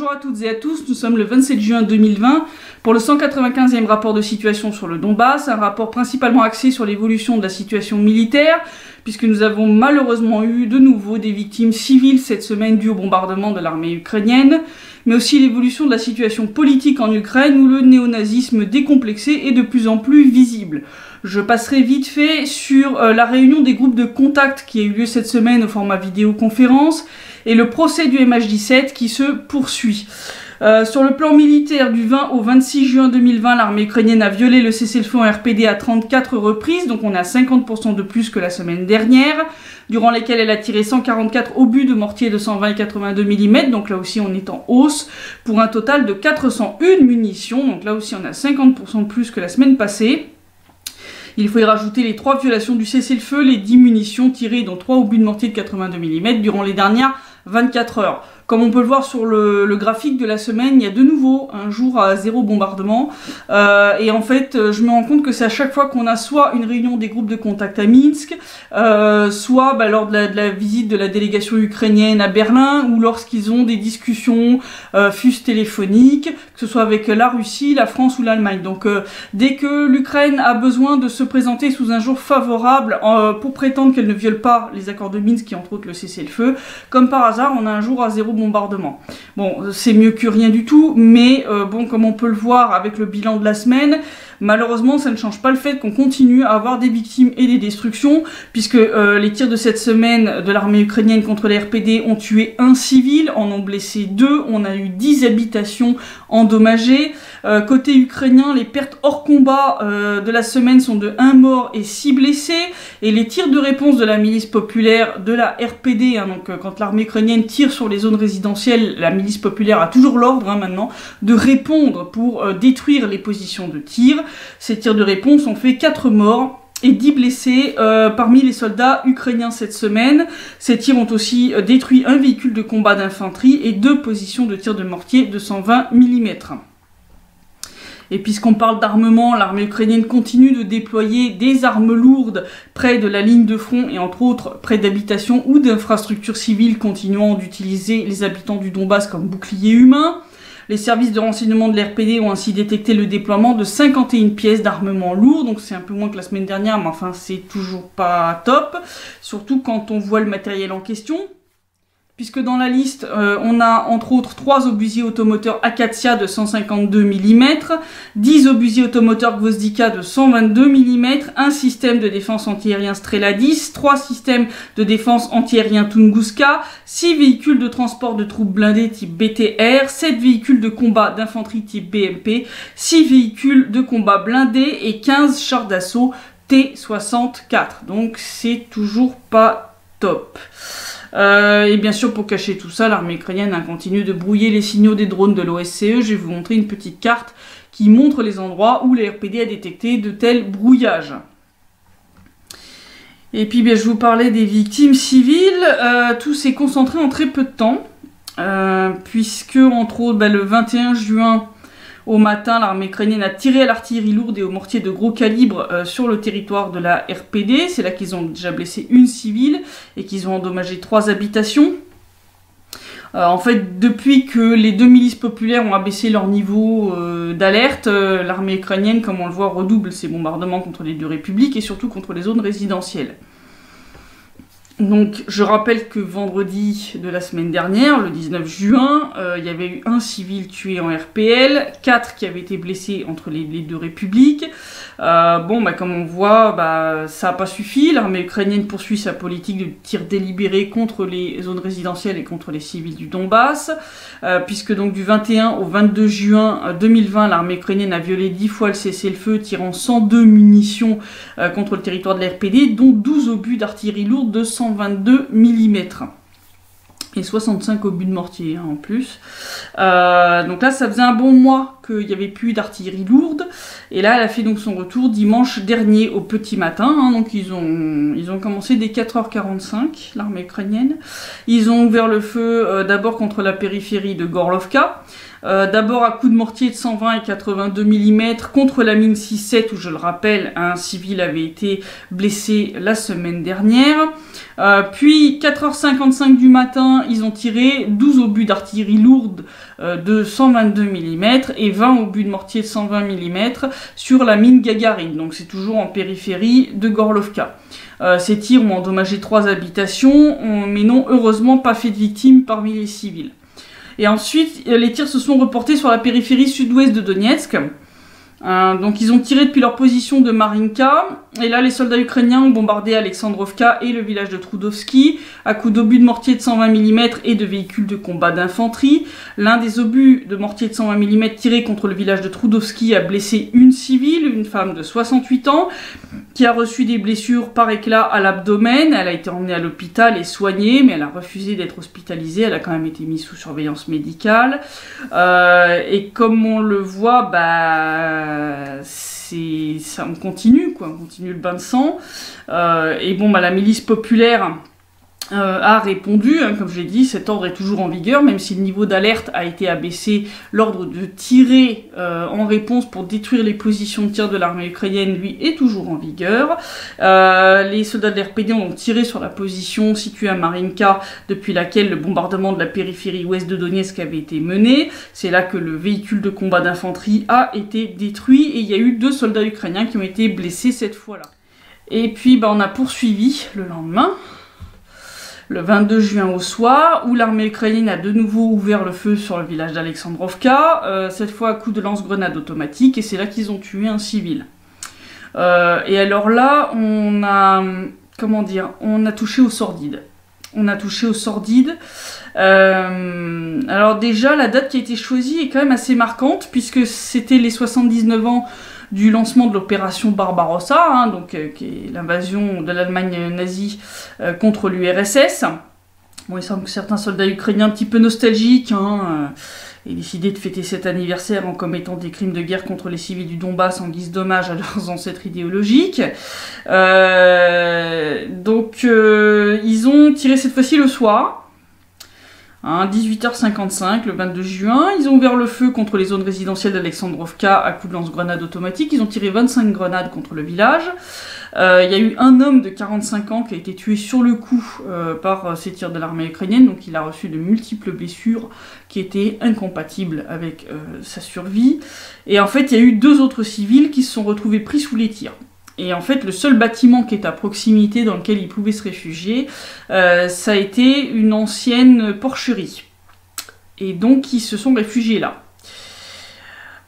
Bonjour à toutes et à tous, nous sommes le 27 juin 2020 pour le 195e rapport de situation sur le Donbass, un rapport principalement axé sur l'évolution de la situation militaire, puisque nous avons malheureusement eu de nouveau des victimes civiles cette semaine dues au bombardement de l'armée ukrainienne, mais aussi l'évolution de la situation politique en Ukraine où le néonazisme décomplexé est de plus en plus visible. Je passerai vite fait sur la réunion des groupes de contact qui a eu lieu cette semaine au format vidéoconférence et le procès du MH17 qui se poursuit. Sur le plan militaire, du 20 au 26 juin 2020, l'armée ukrainienne a violé le cessez-le-feu en RPD à 34 reprises, donc on est à 50% de plus que la semaine dernière, durant lesquelles elle a tiré 144 obus de mortier de 120 et 82 mm, donc là aussi on est en hausse, pour un total de 401 munitions, donc là aussi on a 50% de plus que la semaine passée. Il faut y rajouter les 3 violations du cessez-le-feu, les 10 munitions tirées dont 3 obus de mortier de 82 mm durant les dernières 24 heures. Comme on peut le voir sur le graphique de la semaine, il y a de nouveau un jour à 0 bombardement. Et en fait, je me rends compte que c'est à chaque fois qu'on a soit une réunion des groupes de contact à Minsk, soit lors de la visite de la délégation ukrainienne à Berlin, ou lorsqu'ils ont des discussions fût-ce téléphoniques, que ce soit avec la Russie, la France ou l'Allemagne. Donc dès que l'Ukraine a besoin de se présenter sous un jour favorable pour prétendre qu'elle ne viole pas les accords de Minsk, qui entre autres le cessez-le-feu, comme par hasard, on a un jour à 0 bombardement. Bon, c'est mieux que rien du tout, mais bon, comme on peut le voir avec le bilan de la semaine, malheureusement, ça ne change pas le fait qu'on continue à avoir des victimes et des destructions, puisque les tirs de cette semaine de l'armée ukrainienne contre les RPD ont tué 1 civil, en ont blessé 2, on a eu 10 habitations endommagées. Côté ukrainien, les pertes hors combat de la semaine sont de 1 mort et 6 blessés, et les tirs de réponse de la milice populaire de la RPD, donc quand l'armée ukrainienne tire sur les zones résidentielles, la milice populaire a toujours l'ordre maintenant de répondre pour détruire les positions de tir. Ces tirs de réponse ont fait 4 morts et 10 blessés parmi les soldats ukrainiens cette semaine. Ces tirs ont aussi détruit un véhicule de combat d'infanterie et 2 positions de tir de mortier de 120 mm. Et puisqu'on parle d'armement, l'armée ukrainienne continue de déployer des armes lourdes près de la ligne de front et entre autres près d'habitations ou d'infrastructures civiles, continuant d'utiliser les habitants du Donbass comme boucliers humains. Les services de renseignement de l'RPD ont ainsi détecté le déploiement de 51 pièces d'armement lourd, donc c'est un peu moins que la semaine dernière, mais enfin c'est toujours pas top, surtout quand on voit le matériel en question. Puisque dans la liste, on a entre autres 3 obusiers automoteurs Akatia de 152 mm, 10 obusiers automoteurs Gvozdika de 122 mm, un système de défense antiaérien Strela 10, 3 systèmes de défense antiaérien Tunguska, 6 véhicules de transport de troupes blindées type BTR, 7 véhicules de combat d'infanterie type BMP, 6 véhicules de combat blindés et 15 chars d'assaut T-64. Donc c'est toujours pas top. Et bien sûr, pour cacher tout ça, l'armée ukrainienne continue de brouiller les signaux des drones de l'OSCE. Je vais vous montrer une petite carte qui montre les endroits où les RPD a détecté de tels brouillages. Et puis, bien, je vous parlais des victimes civiles. Tout s'est concentré en très peu de temps, puisque, entre autres, le 21 juin, au matin, l'armée ukrainienne a tiré à l'artillerie lourde et aux mortiers de gros calibre sur le territoire de la RPD. C'est là qu'ils ont déjà blessé 1 civile et qu'ils ont endommagé 3 habitations. En fait, depuis que les 2 milices populaires ont abaissé leur niveau d'alerte, l'armée ukrainienne, comme on le voit, redouble ses bombardements contre les 2 républiques et surtout contre les zones résidentielles. Donc, je rappelle que vendredi de la semaine dernière, le 19 juin, il y avait eu 1 civil tué en RPL, 4 qui avaient été blessés entre les 2 républiques. Comme on voit, ça n'a pas suffi. L'armée ukrainienne poursuit sa politique de tir délibéré contre les zones résidentielles et contre les civils du Donbass, puisque donc du 21 au 22 juin 2020, l'armée ukrainienne a violé 10 fois le cessez-le-feu, tirant 102 munitions contre le territoire de la RPD, dont 12 obus d'artillerie lourde de 122 mm. Et 65 obus de mortier en plus. Donc là, ça faisait un bon mois qu'il n'y avait plus d'artillerie lourde. Et là, elle a fait donc son retour dimanche dernier au petit matin. Donc ils ont commencé dès 4h45, l'armée ukrainienne. Ils ont ouvert le feu d'abord contre la périphérie de Gorlovka. D'abord à coups de mortier de 120 et 82 mm contre la mine 6-7 où, je le rappelle, un civil avait été blessé la semaine dernière. Puis 4h55 du matin, ils ont tiré 12 obus d'artillerie lourde de 122 mm et 20 obus de mortier de 120 mm sur la mine Gagarine. Donc c'est toujours en périphérie de Gorlovka. Ces tirs ont endommagé 3 habitations, mais n'ont heureusement pas fait de victimes parmi les civils. Et ensuite, les tirs se sont reportés sur la périphérie sud-ouest de Donetsk. Donc ils ont tiré depuis leur position de Marinka, et là les soldats ukrainiens ont bombardé Alexandrovka et le village de Trudovski à coups d'obus de mortier de 120 mm et de véhicules de combat d'infanterie. L'un des obus de mortier de 120 mm tirés contre le village de Trudovski a blessé une civile, une femme de 68 ans, qui a reçu des blessures par éclat à l'abdomen. Elle a été emmenée à l'hôpital et soignée, mais elle a refusé d'être hospitalisée. Elle a quand même été mise sous surveillance médicale. Et comme on le voit, on continue, quoi. On continue le bain de sang. Et bon, la milice populaire a répondu, comme je l'ai dit, cet ordre est toujours en vigueur, même si le niveau d'alerte a été abaissé. L'ordre de tirer en réponse pour détruire les positions de tir de l'armée ukrainienne, lui, est toujours en vigueur. Les soldats de l'RPD ont tiré sur la position située à Marinka, depuis laquelle le bombardement de la périphérie ouest de Donetsk avait été mené. C'est là que le véhicule de combat d'infanterie a été détruit, et il y a eu 2 soldats ukrainiens qui ont été blessés cette fois-là. Et puis, on a poursuivi le lendemain, le 22 juin au soir, où l'armée ukrainienne a de nouveau ouvert le feu sur le village d'Alexandrovka, cette fois à coups de lance-grenades automatiques, et c'est là qu'ils ont tué un civil. Et alors là, on a touché au sordide. Alors déjà, la date qui a été choisie est quand même assez marquante, puisque c'était les 79 ans du lancement de l'opération Barbarossa, qui est l'invasion de l'Allemagne nazie contre l'URSS. Bon, il semble que certains soldats ukrainiens un petit peu nostalgiques aient décidé de fêter cet anniversaire en commettant des crimes de guerre contre les civils du Donbass en guise d'hommage à leurs ancêtres idéologiques. Ils ont tiré cette fois-ci le soir. 18h55, le 22 juin, ils ont ouvert le feu contre les zones résidentielles d'Alexandrovka à coups de lance-grenades automatiques. Ils ont tiré 25 grenades contre le village. Il y a eu un homme de 45 ans qui a été tué sur le coup par ces tirs de l'armée ukrainienne, donc il a reçu de multiples blessures qui étaient incompatibles avec sa survie. Et en fait, il y a eu 2 autres civils qui se sont retrouvés pris sous les tirs. Et en fait, le seul bâtiment qui est à proximité dans lequel ils pouvaient se réfugier, ça a été une ancienne porcherie. Et donc, ils se sont réfugiés là.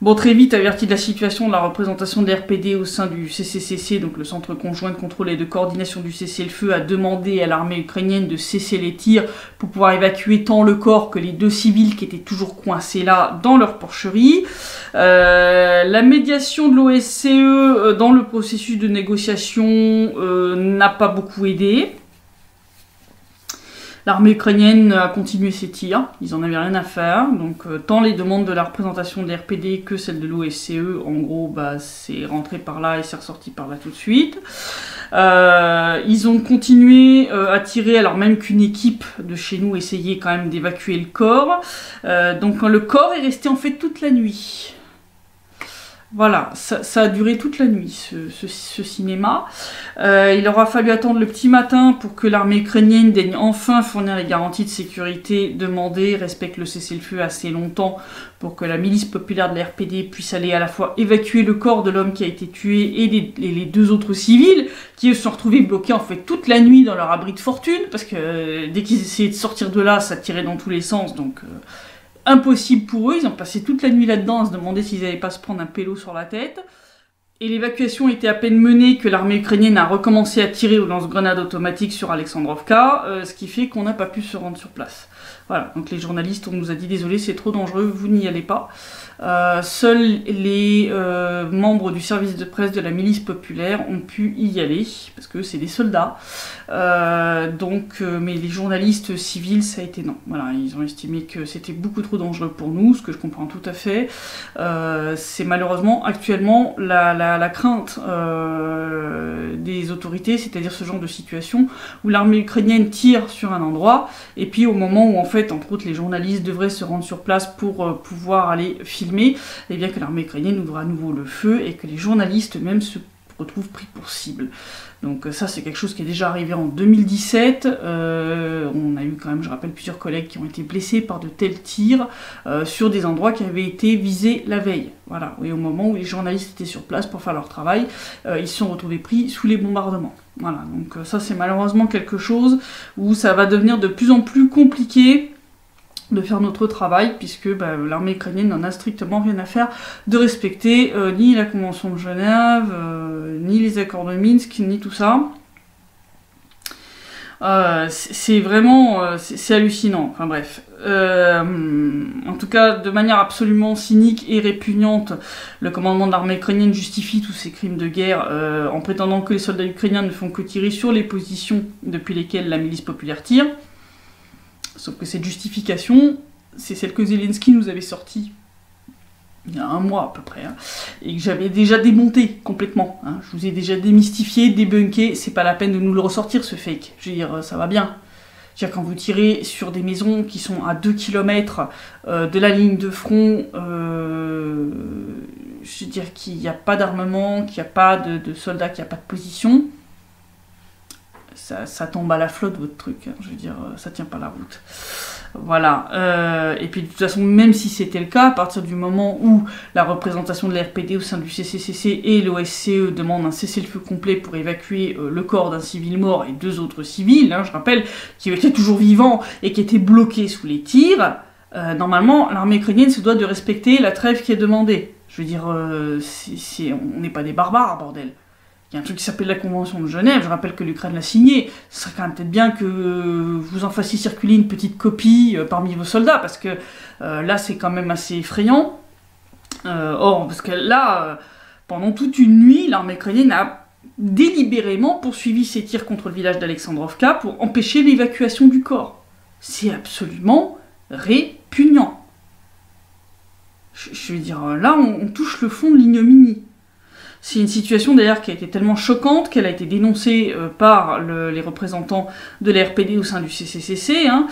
Bon, très vite, averti de la situation, la représentation de l'RPD au sein du CCCC, donc le Centre conjoint de contrôle et de coordination du cessez-le-feu, a demandé à l'armée ukrainienne de cesser les tirs pour pouvoir évacuer tant le corps que les 2 civils qui étaient toujours coincés là dans leur porcherie. La médiation de l'OSCE dans le processus de négociation n'a pas beaucoup aidé. L'armée ukrainienne a continué ses tirs, ils n'en avaient rien à faire, donc tant les demandes de la représentation de l'RPD que celle de l'OSCE, en gros, c'est rentré par là et c'est ressorti par là tout de suite. Ils ont continué à tirer, alors même qu'une équipe de chez nous essayait quand même d'évacuer le corps. Donc le corps est resté en fait toute la nuit. Voilà, ça a duré toute la nuit, ce cinéma. Il aura fallu attendre le petit matin pour que l'armée ukrainienne daigne enfin fournir les garanties de sécurité demandées, respecte le cessez-le-feu assez longtemps pour que la milice populaire de l'RPD puisse aller à la fois évacuer le corps de l'homme qui a été tué et les 2 autres civils qui se sont retrouvés bloqués en fait toute la nuit dans leur abri de fortune, parce que dès qu'ils essayaient de sortir de là, ça tirait dans tous les sens, donc... impossible pour eux, ils ont passé toute la nuit là-dedans à se demander s'ils n'allaient pas se prendre un pélo sur la tête. Et l'évacuation était à peine menée que l'armée ukrainienne a recommencé à tirer aux lance-grenades automatiques sur Alexandrovka, ce qui fait qu'on n'a pas pu se rendre sur place. Voilà, donc les journalistes, on nous a dit désolé, c'est trop dangereux, vous n'y allez pas. Seuls les membres du service de presse de la milice populaire ont pu y aller, parce que c'est des soldats. Mais les journalistes civils, ça a été non. Voilà, ils ont estimé que c'était beaucoup trop dangereux pour nous, ce que je comprends tout à fait. C'est malheureusement actuellement la crainte des autorités, c'est-à-dire ce genre de situation où l'armée ukrainienne tire sur un endroit, et puis au moment où en fait, entre autres, les journalistes devraient se rendre sur place pour pouvoir aller filmer, et bien que l'armée ukrainienne ouvre à nouveau le feu et que les journalistes même se retrouvent pris pour cible. Donc ça, c'est quelque chose qui est déjà arrivé en 2017. On a eu quand même, je rappelle, plusieurs collègues qui ont été blessés par de tels tirs sur des endroits qui avaient été visés la veille. Voilà, et au moment où les journalistes étaient sur place pour faire leur travail, ils se sont retrouvés pris sous les bombardements. Voilà, donc ça, c'est malheureusement quelque chose où ça va devenir de plus en plus compliqué de faire notre travail, puisque l'armée ukrainienne n'en a strictement rien à faire de respecter ni la Convention de Genève, ni les accords de Minsk, ni tout ça. C'est vraiment... c'est hallucinant, enfin bref. En tout cas, de manière absolument cynique et répugnante, le commandement de l'armée ukrainienne justifie tous ces crimes de guerre en prétendant que les soldats ukrainiens ne font que tirer sur les positions depuis lesquelles la milice populaire tire. Sauf que cette justification, c'est celle que Zelensky nous avait sortie il y a un mois à peu près, hein, et que j'avais déjà démonté complètement. Hein. Je vous ai déjà démystifié, débunké, c'est pas la peine de nous le ressortir ce fake. Je veux dire, ça va bien. Je veux dire, quand vous tirez sur des maisons qui sont à 2 km de la ligne de front, je veux dire qu'il n'y a pas d'armement, qu'il n'y a pas de soldats, qu'il n'y a pas de position, ça tombe à la flotte votre truc, hein. Je veux dire, ça tient pas la route. Voilà, et puis de toute façon, même si c'était le cas, à partir du moment où la représentation de la RPD au sein du CCCC et l'OSCE demandent un cessez-le-feu complet pour évacuer le corps d'un civil mort et 2 autres civils, hein, je rappelle, qui étaient toujours vivants et qui étaient bloqués sous les tirs, normalement, l'armée ukrainienne se doit de respecter la trêve qui est demandée. Je veux dire, on n'est pas des barbares, bordel. Il y a un truc qui s'appelle la Convention de Genève, je rappelle que l'Ukraine l'a signé. Ce serait quand même peut-être bien que vous en fassiez circuler une petite copie parmi vos soldats, parce que là, c'est quand même assez effrayant. Parce que là, pendant toute une nuit, l'armée ukrainienne a délibérément poursuivi ses tirs contre le village d'Alexandrovka pour empêcher l'évacuation du corps. C'est absolument répugnant. Je veux dire, là, on touche le fond de l'ignominie. C'est une situation d'ailleurs qui a été tellement choquante qu'elle a été dénoncée par les représentants de la RPD au sein du CCCC, hein,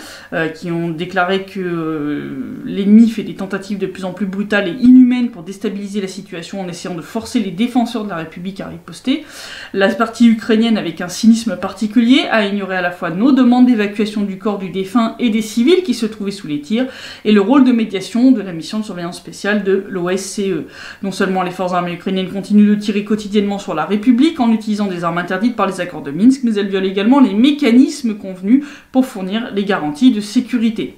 qui ont déclaré que l'ennemi fait des tentatives de plus en plus brutales et inhumaines pour déstabiliser la situation en essayant de forcer les défenseurs de la République à riposter. La partie ukrainienne, avec un cynisme particulier, a ignoré à la fois nos demandes d'évacuation du corps du défunt et des civils qui se trouvaient sous les tirs, et le rôle de médiation de la mission de surveillance spéciale de l'OSCE. Non seulement les forces armées ukrainiennes continuent de tirer quotidiennement sur la République en utilisant des armes interdites par les accords de Minsk, mais elles violent également les mécanismes convenus pour fournir les garanties de sécurité.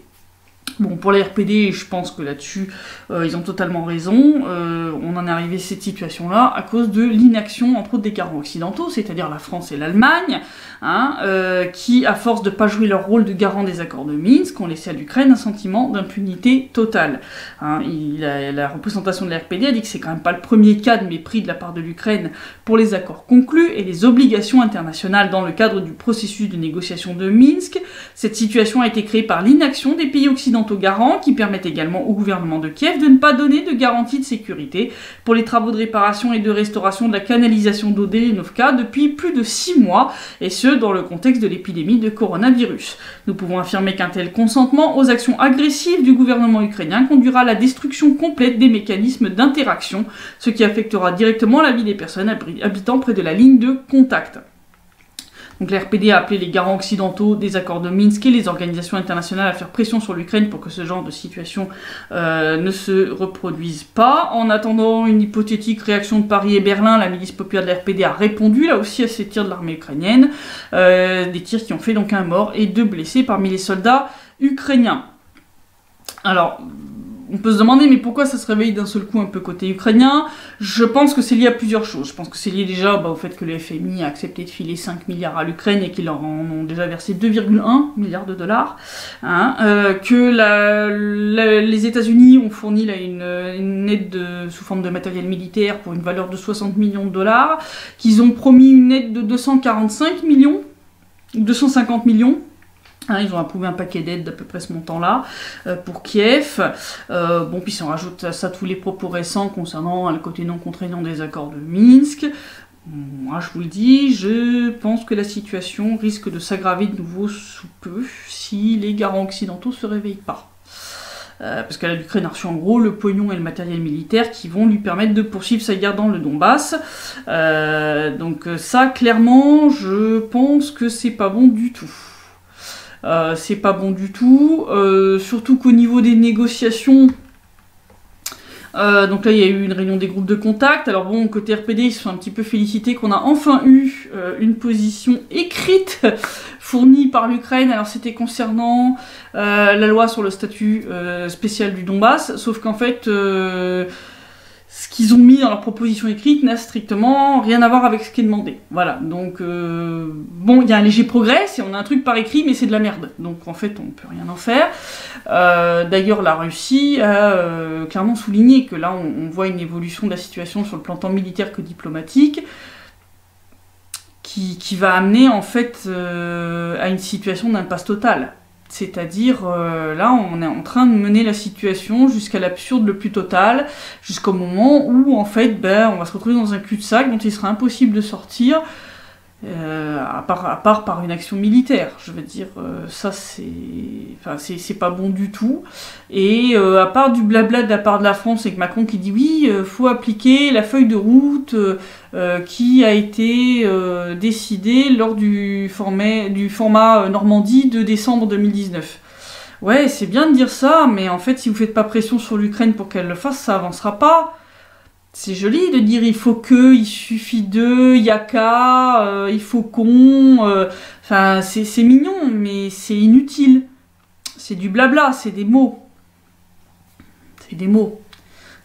Bon, pour la RPD, je pense que là-dessus, ils ont totalement raison. On en est arrivé à cette situation-là à cause de l'inaction, entre autres, des garants occidentaux, c'est-à-dire la France et l'Allemagne, hein, qui, à force de ne pas jouer leur rôle de garant des accords de Minsk, ont laissé à l'Ukraine un sentiment d'impunité totale. Hein, la représentation de la RPD a dit que c'est quand même pas le premier cas de mépris de la part de l'Ukraine pour les accords conclus et les obligations internationales dans le cadre du processus de négociation de Minsk. Cette situation a été créée par l'inaction des pays occidentaux garants, qui permettent également au gouvernement de Kiev de ne pas donner de garantie de sécurité pour les travaux de réparation et de restauration de la canalisation d'eau d'Elenovka depuis plus de 6 mois, et ce, dans le contexte de l'épidémie de coronavirus. Nous pouvons affirmer qu'un tel consentement aux actions agressives du gouvernement ukrainien conduira à la destruction complète des mécanismes d'interaction, ce qui affectera directement la vie des personnes habitant près de la ligne de contact. Donc la RPD a appelé les garants occidentaux des accords de Minsk et les organisations internationales à faire pression sur l'Ukraine pour que ce genre de situation ne se reproduise pas. En attendant une hypothétique réaction de Paris et Berlin, la milice populaire de la RPD a répondu là aussi à ces tirs de l'armée ukrainienne, des tirs qui ont fait donc 1 mort et 2 blessés parmi les soldats ukrainiens. Alors, on peut se demander, mais pourquoi ça se réveille d'un seul coup un peu côté ukrainien? Je pense que c'est lié à plusieurs choses. Je pense que c'est lié déjà au fait que le FMI a accepté de filer 5 milliards à l'Ukraine et qu'ils leur en ont déjà versé 2,1 milliards de dollars. Hein, que les États-Unis ont fourni là, une aide sous forme de matériel militaire pour une valeur de 60 millions de dollars, qu'ils ont promis une aide de 245 millions, 250 millions. Hein, ils ont approuvé un paquet d'aides d'à peu près ce montant-là pour Kiev. Bon, puis si on rajoute à ça tous les propos récents concernant le côté non contraignant des accords de Minsk, moi je vous le dis, je pense que la situation risque de s'aggraver de nouveau sous peu si les garants occidentaux se réveillent pas. Parce que l'Ukraine a reçu en gros le pognon et le matériel militaire qui vont lui permettre de poursuivre sa guerre dans le Donbass. Donc ça, clairement, je pense que c'est pas bon du tout. C'est pas bon du tout, surtout qu'au niveau des négociations, donc là il y a eu une réunion des groupes de contact. Alors bon, côté RPD, ils se sont un petit peu félicités qu'on a enfin eu une position écrite fournie par l'Ukraine. Alors c'était concernant la loi sur le statut spécial du Donbass, sauf qu'en fait ce qu'ils ont mis dans leur proposition écrite n'a strictement rien à voir avec ce qui est demandé. Voilà, donc bon, il y a un léger progrès, si on a un truc par écrit, mais c'est de la merde. Donc en fait, on ne peut rien en faire. D'ailleurs, la Russie a clairement souligné que là, on voit une évolution de la situation sur le plan tant militaire que diplomatique, qui va amener en fait à une situation d'impasse totale. C'est-à-dire, là, on est en train de mener la situation jusqu'à l'absurde le plus total, jusqu'au moment où, en fait, on va se retrouver dans un cul-de-sac dont il sera impossible de sortir, à part par une action militaire. Je veux dire, ça, c'est pas bon du tout. Et à part du blabla de la part de la France, avec Macron qui dit oui, faut appliquer la feuille de route qui a été décidée lors du format Normandie de décembre 2019. Ouais, c'est bien de dire ça, mais en fait, si vous faites pas pression sur l'Ukraine pour qu'elle le fasse, ça avancera pas. C'est joli de dire il faut que, il suffit de, il y a qu'à, il faut qu'on... Enfin, c'est mignon, mais c'est inutile. C'est du blabla, c'est des mots. C'est des mots.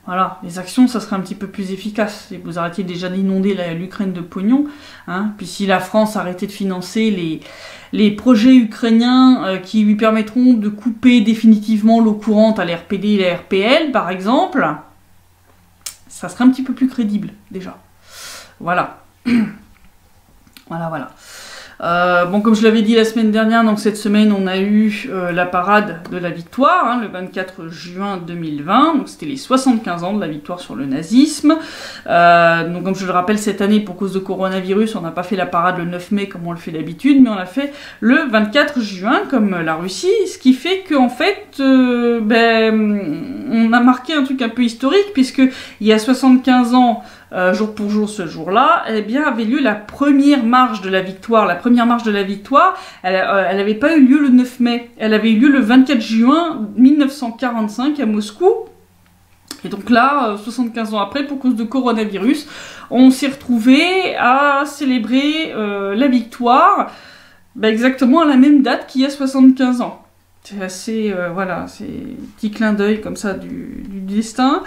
Voilà, les actions, ça serait un petit peu plus efficace. Et vous arrêtiez déjà d'inonder l'Ukraine de pognon. Hein. Puis si la France arrêtait de financer les projets ukrainiens qui lui permettront de couper définitivement l'eau courante à la RPD et la RPL, par exemple... ça serait un petit peu plus crédible, déjà. Voilà. Voilà. Bon, comme je l'avais dit la semaine dernière, donc cette semaine, on a eu la parade de la victoire, hein, le 24 juin 2020. Donc, c'était les 75 ans de la victoire sur le nazisme. Donc, comme je le rappelle, cette année, pour cause de coronavirus, on n'a pas fait la parade le 9 mai comme on le fait d'habitude, mais on l'a fait le 24 juin, comme la Russie, ce qui fait qu'en fait, on a marqué un truc un peu historique, puisque il y a 75 ans, jour pour jour ce jour-là, eh bien, avait lieu la première marche de la victoire. La première marche de la victoire, elle n'avait pas eu lieu le 9 mai, elle avait eu lieu le 24 juin 1945 à Moscou. Et donc là, 75 ans après, pour cause de coronavirus, on s'est retrouvés à célébrer la victoire exactement à la même date qu'il y a 75 ans. C'est assez, voilà, c'est un petit clin d'œil comme ça du destin.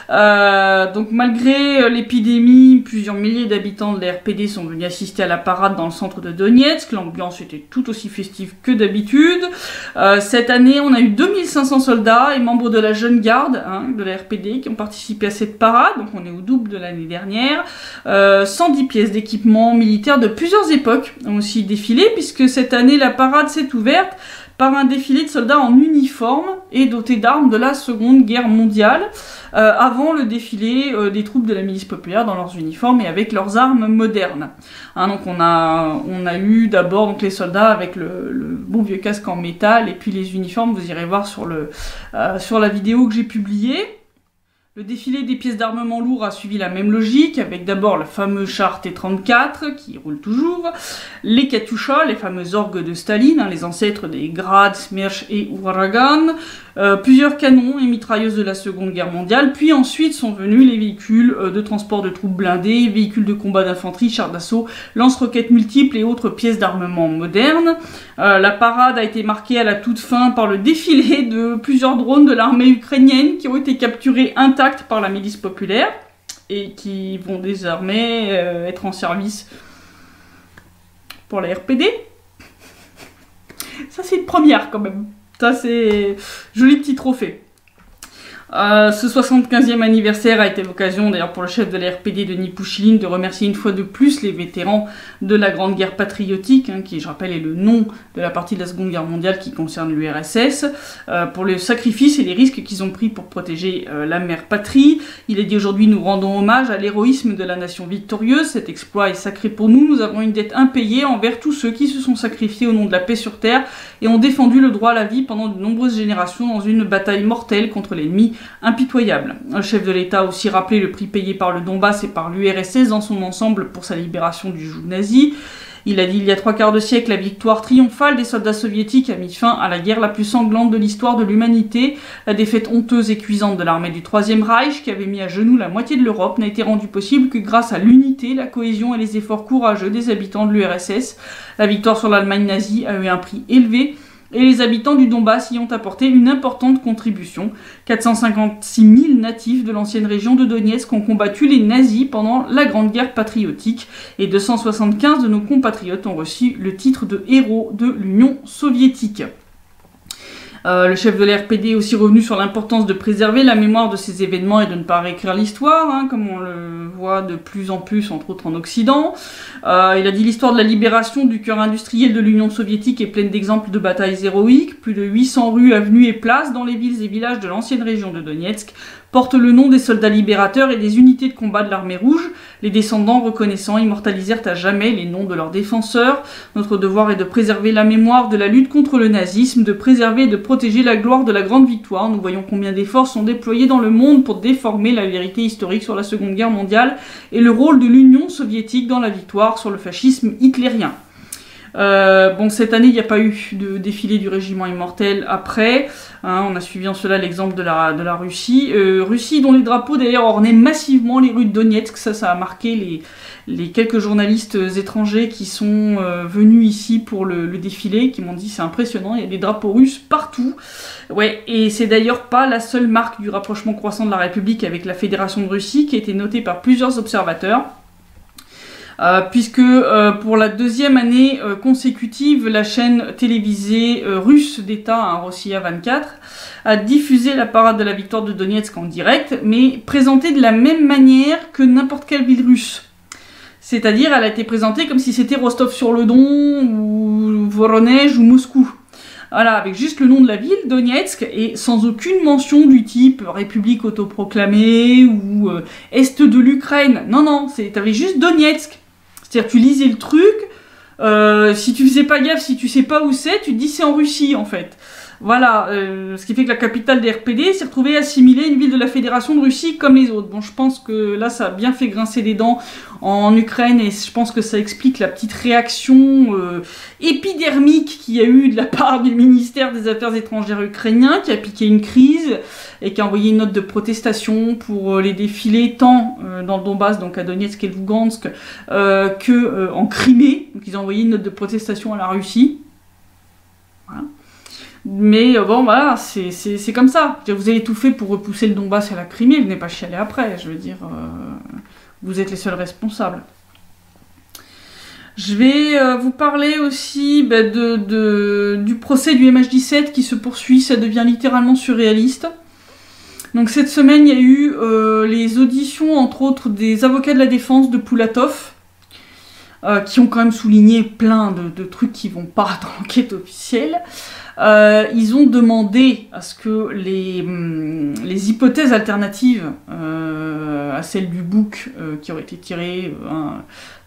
Donc malgré l'épidémie, plusieurs milliers d'habitants de la RPD sont venus assister à la parade dans le centre de Donetsk. L'ambiance était tout aussi festive que d'habitude. Cette année, on a eu 2500 soldats et membres de la jeune garde de la RPD qui ont participé à cette parade. Donc on est au double de l'année dernière. 110 pièces d'équipement militaire de plusieurs époques ont aussi défilé, puisque cette année, la parade s'est ouverte par un défilé de soldats en uniforme et dotés d'armes de la Seconde Guerre mondiale, avant le défilé des troupes de la milice populaire dans leurs uniformes et avec leurs armes modernes. Donc on a eu d'abord donc les soldats avec le bon vieux casque en métal et puis les uniformes, vous irez voir sur la vidéo que j'ai publiée. Le défilé des pièces d'armement lourd a suivi la même logique, avec d'abord le fameux char T-34, qui roule toujours, les Katyusha, les fameux orgues de Staline, les ancêtres des Grad, Smerch et Uragan, plusieurs canons et mitrailleuses de la Seconde Guerre mondiale, puis ensuite sont venus les véhicules de transport de troupes blindées, véhicules de combat d'infanterie, chars d'assaut, lance-roquettes multiples et autres pièces d'armement modernes. La parade a été marquée à la toute fin par le défilé de plusieurs drones de l'armée ukrainienne qui ont été capturés intacts par la milice populaire et qui vont désormais être en service pour la RPD. Ça c'est une première quand même. Ça, c'est joli petit trophée. Ce 75e anniversaire a été l'occasion, d'ailleurs pour le chef de la RPD, Denis Pouchiline, de remercier une fois de plus les vétérans de la Grande Guerre patriotique, qui, je rappelle, est le nom de la partie de la Seconde Guerre mondiale qui concerne l'URSS, pour le sacrifice et les risques qu'ils ont pris pour protéger la mère patrie. Il est dit aujourd'hui, nous rendons hommage à l'héroïsme de la nation victorieuse. Cet exploit est sacré pour nous. Nous avons une dette impayée envers tous ceux qui se sont sacrifiés au nom de la paix sur Terre et ont défendu le droit à la vie pendant de nombreuses générations dans une bataille mortelle contre l'ennemi impitoyable. Le chef de l'État a aussi rappelé le prix payé par le Donbass et par l'URSS dans son ensemble pour sa libération du joug nazi. Il a dit il y a 3/4 de siècle, la victoire triomphale des soldats soviétiques a mis fin à la guerre la plus sanglante de l'histoire de l'humanité. La défaite honteuse et cuisante de l'armée du Troisième Reich, qui avait mis à genoux la moitié de l'Europe, n'a été rendue possible que grâce à l'unité, la cohésion et les efforts courageux des habitants de l'URSS. La victoire sur l'Allemagne nazie a eu un prix élevé, et les habitants du Donbass y ont apporté une importante contribution. 456 000 natifs de l'ancienne région de Donetsk ont combattu les nazis pendant la Grande Guerre patriotique, et 275 de nos compatriotes ont reçu le titre de héros de l'Union soviétique. Le chef de la RPD est aussi revenu sur l'importance de préserver la mémoire de ces événements et de ne pas réécrire l'histoire, comme on le voit de plus en plus, entre autres en Occident. Il a dit l'histoire de la libération du cœur industriel de l'Union soviétique est pleine d'exemples de batailles héroïques. Plus de 800 rues, avenues et places dans les villes et villages de l'ancienne région de Donetsk portent le nom des soldats libérateurs et des unités de combat de l'armée rouge. Les descendants reconnaissants immortalisèrent à jamais les noms de leurs défenseurs. Notre devoir est de préserver la mémoire de la lutte contre le nazisme, de préserver et de protéger la gloire de la grande victoire. Nous voyons combien d'efforts sont déployés dans le monde pour déformer la vérité historique sur la Seconde Guerre mondiale et le rôle de l'Union soviétique dans la victoire sur le fascisme hitlérien. Bon, cette année, il n'y a pas eu de défilé du régiment immortel après. On a suivi en cela l'exemple de la Russie. Russie dont les drapeaux d'ailleurs ornaient massivement les rues de Donetsk. Ça a marqué les quelques journalistes étrangers qui sont venus ici pour le défilé, qui m'ont dit c'est impressionnant, il y a des drapeaux russes partout. Ouais, et c'est d'ailleurs pas la seule marque du rapprochement croissant de la République avec la Fédération de Russie qui a été notée par plusieurs observateurs. Puisque pour la deuxième année consécutive, la chaîne télévisée russe d'État, Rossiya 24, a diffusé la parade de la victoire de Donetsk en direct, mais présentée de la même manière que n'importe quelle ville russe. C'est-à-dire, elle a été présentée comme si c'était Rostov-sur-le-Don, ou Voronezh, ou Moscou. Voilà, avec juste le nom de la ville, Donetsk, et sans aucune mention du type République autoproclamée, ou Est de l'Ukraine. Non, non, t'avais juste Donetsk. C'est-à-dire, tu lisais le truc, si tu faisais pas gaffe, si tu sais pas où c'est, tu te dis c'est en Russie, en fait. Voilà, ce qui fait que la capitale des RPD s'est retrouvée assimilée à une ville de la Fédération de Russie comme les autres. Bon, je pense que là, ça a bien fait grincer les dents en Ukraine, et je pense que ça explique la petite réaction épidermique qu'il y a eu de la part du ministère des Affaires étrangères ukrainien, qui a piqué une crise, et qui a envoyé une note de protestation pour les défilés, tant dans le Donbass, donc à Donetsk et Lugansk, que en Crimée. Donc ils ont envoyé une note de protestation à la Russie. Voilà. Mais bon, voilà, c'est comme ça. Vous avez tout fait pour repousser le Donbass et la Crimée, venez pas chialer après, je veux dire, vous êtes les seuls responsables. Je vais vous parler aussi du procès du MH17 qui se poursuit, ça devient littéralement surréaliste. Donc cette semaine, il y a eu les auditions, entre autres, des avocats de la défense de Poulatov, qui ont quand même souligné plein de trucs qui vont pas dans l'enquête officielle. Ils ont demandé à ce que les hypothèses alternatives à celle du bouc qui aurait été tiré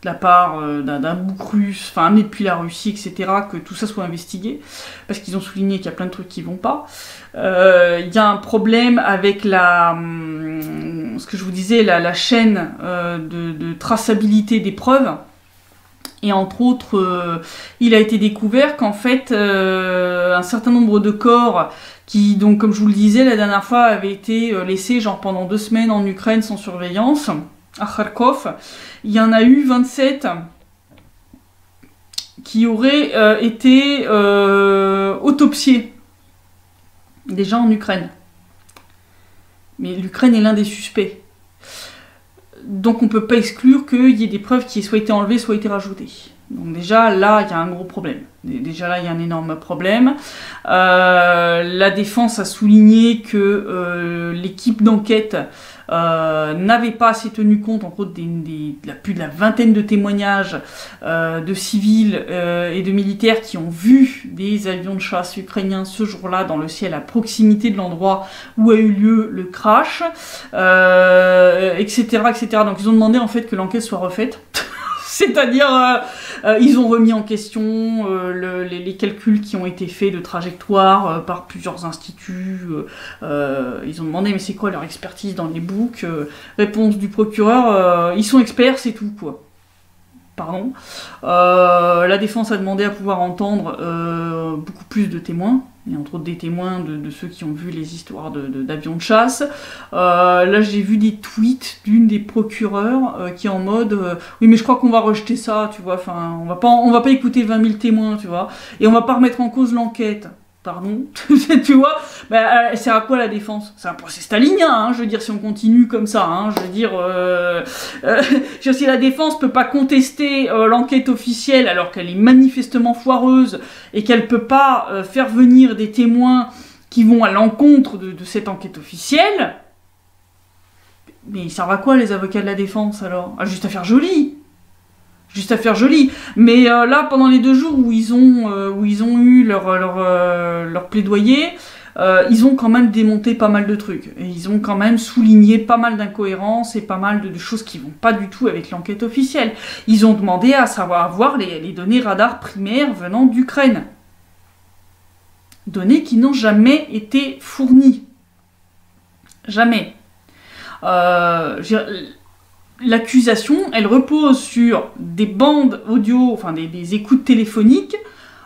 de la part d'un bouc russe, enfin amené depuis la Russie, etc., que tout ça soit investigué, parce qu'ils ont souligné qu'il y a plein de trucs qui vont pas. Il y a un problème avec ce que je vous disais, la chaîne de traçabilité des preuves. Et entre autres, il a été découvert qu'en fait, un certain nombre de corps qui, donc comme je vous le disais la dernière fois, avaient été laissés genre pendant 2 semaines en Ukraine sans surveillance, à Kharkov, il y en a eu 27 qui auraient été autopsiés, déjà en Ukraine. Mais l'Ukraine est l'un des suspects. Donc on ne peut pas exclure qu'il y ait des preuves qui aient soit été enlevées, soit été rajoutées. Donc déjà là, il y a un gros problème. Déjà là, il y a un énorme problème. La défense a souligné que l'équipe d'enquête n'avait pas assez tenu compte, entre autres, plus de la vingtaine de témoignages de civils et de militaires qui ont vu des avions de chasse ukrainiens ce jour-là dans le ciel à proximité de l'endroit où a eu lieu le crash, etc., etc. Donc ils ont demandé en fait que l'enquête soit refaite. C'est-à-dire, ils ont remis en question les calculs qui ont été faits de trajectoire par plusieurs instituts. Ils ont demandé, mais c'est quoi leur expertise dans les books? Réponse du procureur, ils sont experts, c'est tout, quoi. Pardon. La défense a demandé à pouvoir entendre beaucoup plus de témoins, et entre autres des témoins de ceux qui ont vu les histoires d'avions de chasse. Là, j'ai vu des tweets d'une des procureurs qui est en mode oui, mais je crois qu'on va rejeter ça, tu vois, enfin, on va pas écouter 20 000 témoins, tu vois, et on va pas remettre en cause l'enquête. Pardon, tu vois, bah, elle sert à quoi la défense? C'est un procès stalinien, hein, je veux dire, si on continue comme ça, hein, je veux dire, si la défense peut pas contester l'enquête officielle alors qu'elle est manifestement foireuse et qu'elle peut pas faire venir des témoins qui vont à l'encontre de cette enquête officielle, mais ils servent à quoi les avocats de la défense alors? Ah, juste à faire joli. Juste à faire joli. Mais là, pendant les 2 jours où ils ont eu leur plaidoyer, ils ont quand même démonté pas mal de trucs. Et ils ont quand même souligné pas mal d'incohérences et pas mal de choses qui vont pas du tout avec l'enquête officielle. Ils ont demandé à savoir avoir les données radar primaires venant d'Ukraine. Données qui n'ont jamais été fournies. Jamais. L'accusation, elle repose sur des bandes audio, enfin des écoutes téléphoniques.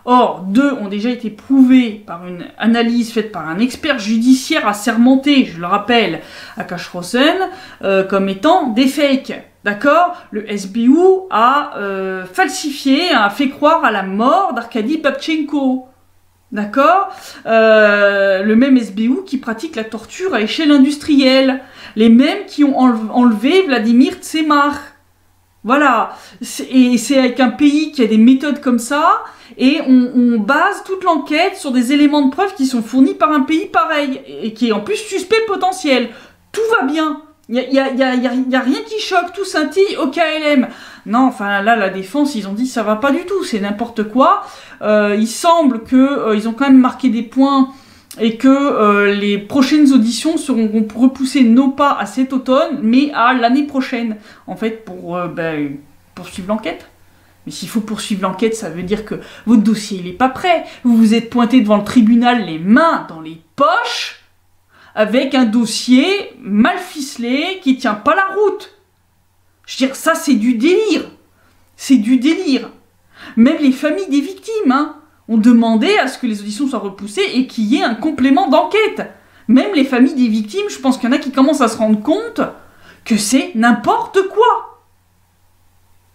Or, 2 ont déjà été prouvées par une analyse faite par un expert judiciaire assermenté, je le rappelle, à Kashrosen, comme étant des fakes. D'accord? Le SBU a falsifié, a fait croire à la mort d'Arkady Babchenko. D'accord? Le même SBU qui pratique la torture à échelle industrielle. Les mêmes qui ont enlevé Vladimir Tsemar. Voilà. Et c'est avec un pays qui a des méthodes comme ça, et on base toute l'enquête sur des éléments de preuve qui sont fournis par un pays pareil, et qui est en plus suspect potentiel. Tout va bien. Il y a rien qui choque, tout scintille au KLM. Non, enfin là, la défense, ils ont dit ça va pas du tout, c'est n'importe quoi. Il semble que ils ont quand même marqué des points et que les prochaines auditions seront repoussées non pas à cet automne, mais à l'année prochaine, en fait, pour poursuivre l'enquête. Mais s'il faut poursuivre l'enquête, ça veut dire que votre dossier, il est pas prêt. Vous vous êtes pointé devant le tribunal les mains dans les poches, avec un dossier mal ficelé qui tient pas la route. Je veux dire, ça c'est du délire. C'est du délire. Même les familles des victimes, hein, ont demandé à ce que les auditions soient repoussées et qu'il y ait un complément d'enquête. Même les familles des victimes, je pense qu'il y en a qui commencent à se rendre compte que c'est n'importe quoi.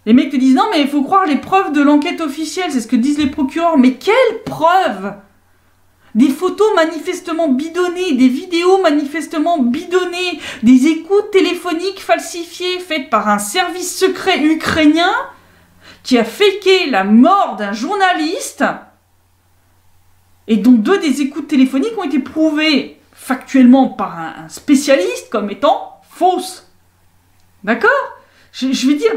Les mecs te disent non mais il faut croire les preuves de l'enquête officielle, c'est ce que disent les procureurs. Mais quelles preuves? Des photos manifestement bidonnées, des vidéos manifestement bidonnées, des écoutes téléphoniques falsifiées faites par un service secret ukrainien qui a faké la mort d'un journaliste, et dont 2 des écoutes téléphoniques ont été prouvées factuellement par un spécialiste comme étant fausses. D'accord? Je veux dire,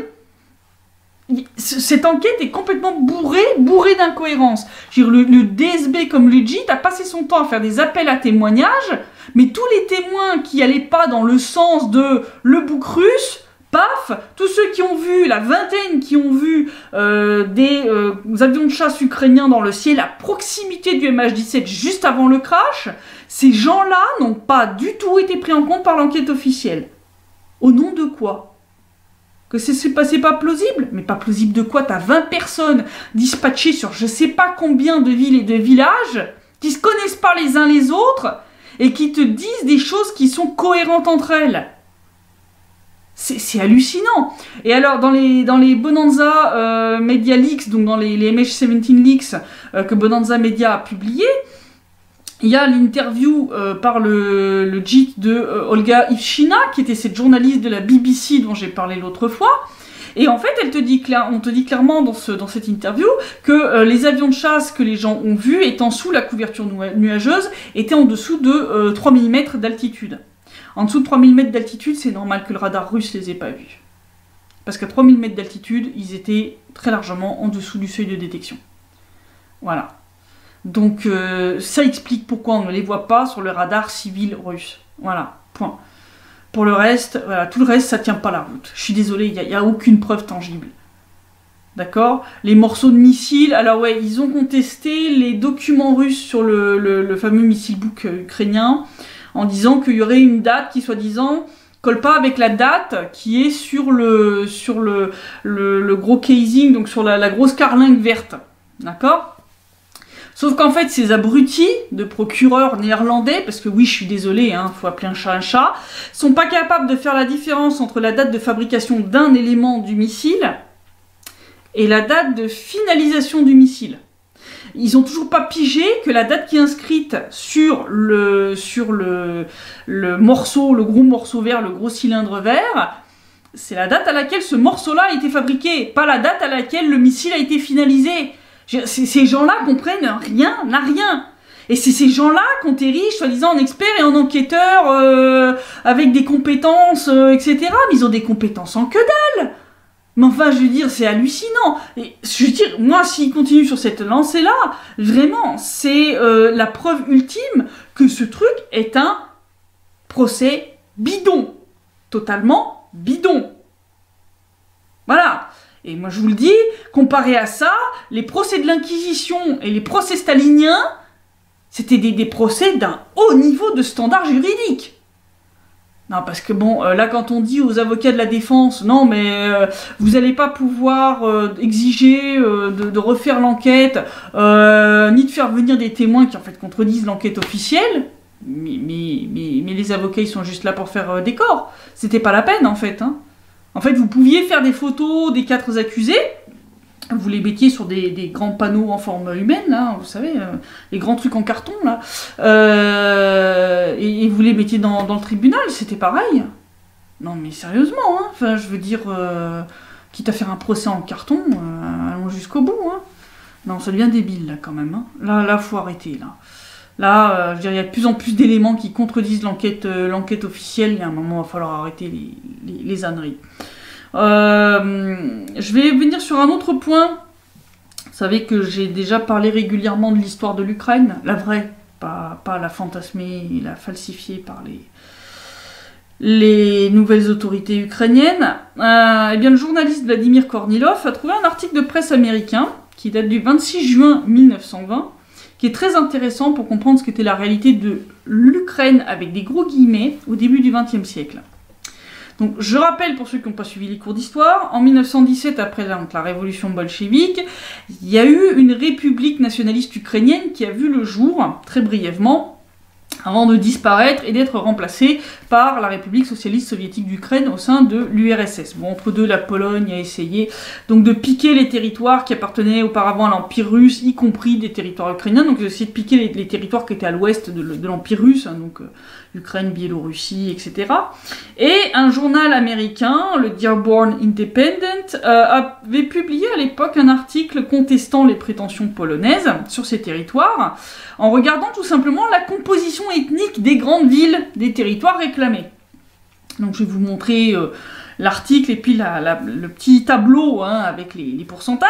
cette enquête est complètement bourrée d'incohérences. Le DSB comme le JIT a passé son temps à faire des appels à témoignages, mais tous les témoins qui n'allaient pas dans le sens de le bouc russe, paf, tous ceux qui ont vu, la vingtaine qui ont vu des avions de chasse ukrainiens dans le ciel à proximité du MH17 juste avant le crash, ces gens-là n'ont pas du tout été pris en compte par l'enquête officielle. Au nom de quoi? Que c'est pas plausible? Mais pas plausible de quoi? T'as 20 personnes dispatchées sur je sais pas combien de villes et de villages, qui se connaissent pas les uns les autres, et qui te disent des choses qui sont cohérentes entre elles. C'est hallucinant. Et alors, dans les Bonanza Media Leaks, donc dans les MH17 Leaks que Bonanza Media a publié, il y a l'interview par le JIT de Olga Ivchina, qui était cette journaliste de la BBC dont j'ai parlé l'autre fois. Et en fait, on te dit clairement dans cette interview que les avions de chasse que les gens ont vus, étant sous la couverture nuageuse, étaient en dessous de 3 mm d'altitude. En dessous de 3000 mètres d'altitude, c'est normal que le radar russe les ait pas vus. Parce qu'à 3000 mètres d'altitude, ils étaient très largement en dessous du seuil de détection. Voilà. Donc ça explique pourquoi on ne les voit pas sur le radar civil russe. Voilà, point. Pour le reste, voilà, tout le reste, ça tient pas la route. Je suis désolée, il n'y a aucune preuve tangible. D'accord? Les morceaux de missiles, alors ouais, ils ont contesté les documents russes sur le fameux missile book ukrainien, en disant qu'il y aurait une date qui, soi-disant, colle pas avec la date qui est sur le gros casing, donc sur la grosse carlingue verte. D'accord? Sauf qu'en fait, ces abrutis de procureurs néerlandais, parce que oui, je suis désolée, hein, faut appeler un chat, sont pas capables de faire la différence entre la date de fabrication d'un élément du missile et la date de finalisation du missile. Ils ont toujours pas pigé que la date qui est inscrite sur le morceau, le gros morceau vert, le gros cylindre vert, c'est la date à laquelle ce morceau-là a été fabriqué, pas la date à laquelle le missile a été finalisé. Ces gens-là comprennent rien à rien. Et c'est ces gens-là qu'on t'érige, soi-disant, en experts et en enquêteurs, avec des compétences, etc. Mais ils ont des compétences en que dalle. Mais enfin, je veux dire, c'est hallucinant. Et je veux dire, moi, s'ils continuent sur cette lancée-là, vraiment, c'est la preuve ultime que ce truc est un procès bidon. Totalement bidon. Voilà. Et moi, je vous le dis, comparé à ça, les procès de l'Inquisition et les procès staliniens, c'était des procès d'un haut niveau de standard juridique. Non, parce que bon, là, quand on dit aux avocats de la défense, non, mais vous n'allez pas pouvoir exiger de refaire l'enquête, ni de faire venir des témoins qui, en fait, contredisent l'enquête officielle, mais les avocats, ils sont juste là pour faire décor. C'était pas la peine, en fait, hein. En fait, vous pouviez faire des photos des 4 accusés, vous les mettiez sur des grands panneaux en forme humaine, là, vous savez, les grands trucs en carton, là, et vous les mettiez dans le tribunal, c'était pareil. Non, mais sérieusement, hein, enfin, je veux dire, quitte à faire un procès en carton, allons jusqu'au bout, hein. Non, ça devient débile, là, quand même, hein. Là, faut arrêter, là. Là, je veux dire, il y a de plus en plus d'éléments qui contredisent l'enquête officielle. Il y a un moment, il va falloir arrêter les âneries. Je vais venir sur un autre point. Vous savez que j'ai déjà parlé régulièrement de l'histoire de l'Ukraine. La vraie, pas la fantasmée et la falsifiée par les nouvelles autorités ukrainiennes. Eh bien, le journaliste Vladimir Kornilov a trouvé un article de presse américain qui date du 26 juin 1920, qui est très intéressant pour comprendre ce qu'était la réalité de l'Ukraine, avec des gros guillemets, au début du XXe siècle. Donc, je rappelle, pour ceux qui n'ont pas suivi les cours d'histoire, en 1917, après la révolution bolchevique, il y a eu une république nationaliste ukrainienne qui a vu le jour, très brièvement, avant de disparaître et d'être remplacée par la République socialiste soviétique d'Ukraine au sein de l'URSS. Bon, entre deux, la Pologne a essayé donc de piquer les territoires qui appartenaient auparavant à l'Empire russe, y compris des territoires ukrainiens, donc essayer de piquer les territoires qui étaient à l'ouest de l'Empire russe, hein, donc Ukraine, Biélorussie, etc. Et un journal américain, le Dearborn Independent, avait publié à l'époque un article contestant les prétentions polonaises sur ces territoires, en regardant tout simplement la composition ethnique des grandes villes des territoires réclamés. Donc je vais vous montrer l'article et puis le petit tableau, hein, avec les pourcentages.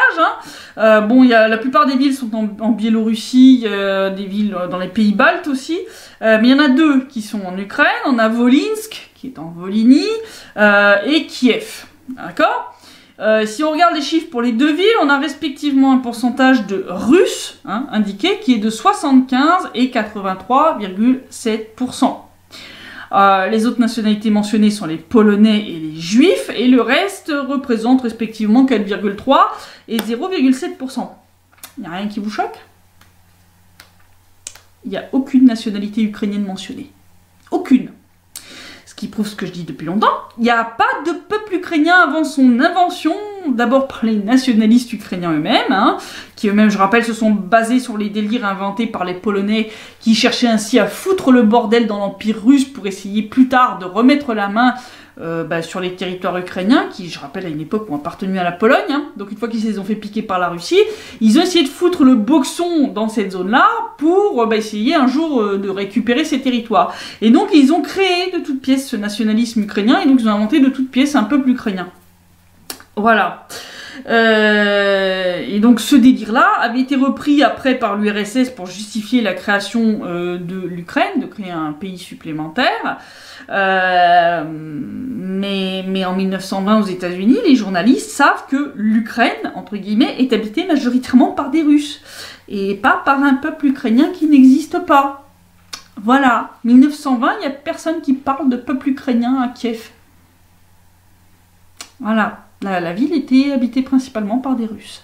Hein. Bon, la plupart des villes sont en Biélorussie, des villes dans les pays baltes aussi, mais il y en a 2 qui sont en Ukraine. On a Volinsk, qui est en Volhynie, et Kiev. D'accord ? Si on regarde les chiffres pour les 2 villes, on a respectivement un pourcentage de Russes, hein, indiqué, qui est de 75 et 83,7%. Les autres nationalités mentionnées sont les Polonais et les Juifs, et le reste représente respectivement 4,3 et 0,7%. Il n'y a rien qui vous choque? Il n'y a aucune nationalité ukrainienne mentionnée. Aucune. Ce qui prouve ce que je dis depuis longtemps. Il n'y a pas de peuple ukrainien avant son invention, d'abord par les nationalistes ukrainiens eux-mêmes, hein, qui eux-mêmes, je rappelle, se sont basés sur les délires inventés par les Polonais qui cherchaient ainsi à foutre le bordel dans l'Empire russe pour essayer plus tard de remettre la main sur les territoires ukrainiens, qui, je rappelle, à une époque ont appartenu à la Pologne. Hein. Donc une fois qu'ils se les ont fait piquer par la Russie, ils ont essayé de foutre le boxon dans cette zone-là pour essayer un jour de récupérer ces territoires. Et donc ils ont créé de toutes pièces ce nationalisme ukrainien, et donc ils ont inventé de toutes pièces un peuple ukrainien. Voilà. Et donc ce délire-là avait été repris après par l'URSS pour justifier la création de l'Ukraine, de créer un pays supplémentaire. Mais en 1920 aux États-Unis, les journalistes savent que l'Ukraine, entre guillemets, est habitée majoritairement par des Russes et pas par un peuple ukrainien qui n'existe pas. Voilà, 1920, il n'y a personne qui parle de peuple ukrainien à Kiev. Voilà, la ville était habitée principalement par des Russes.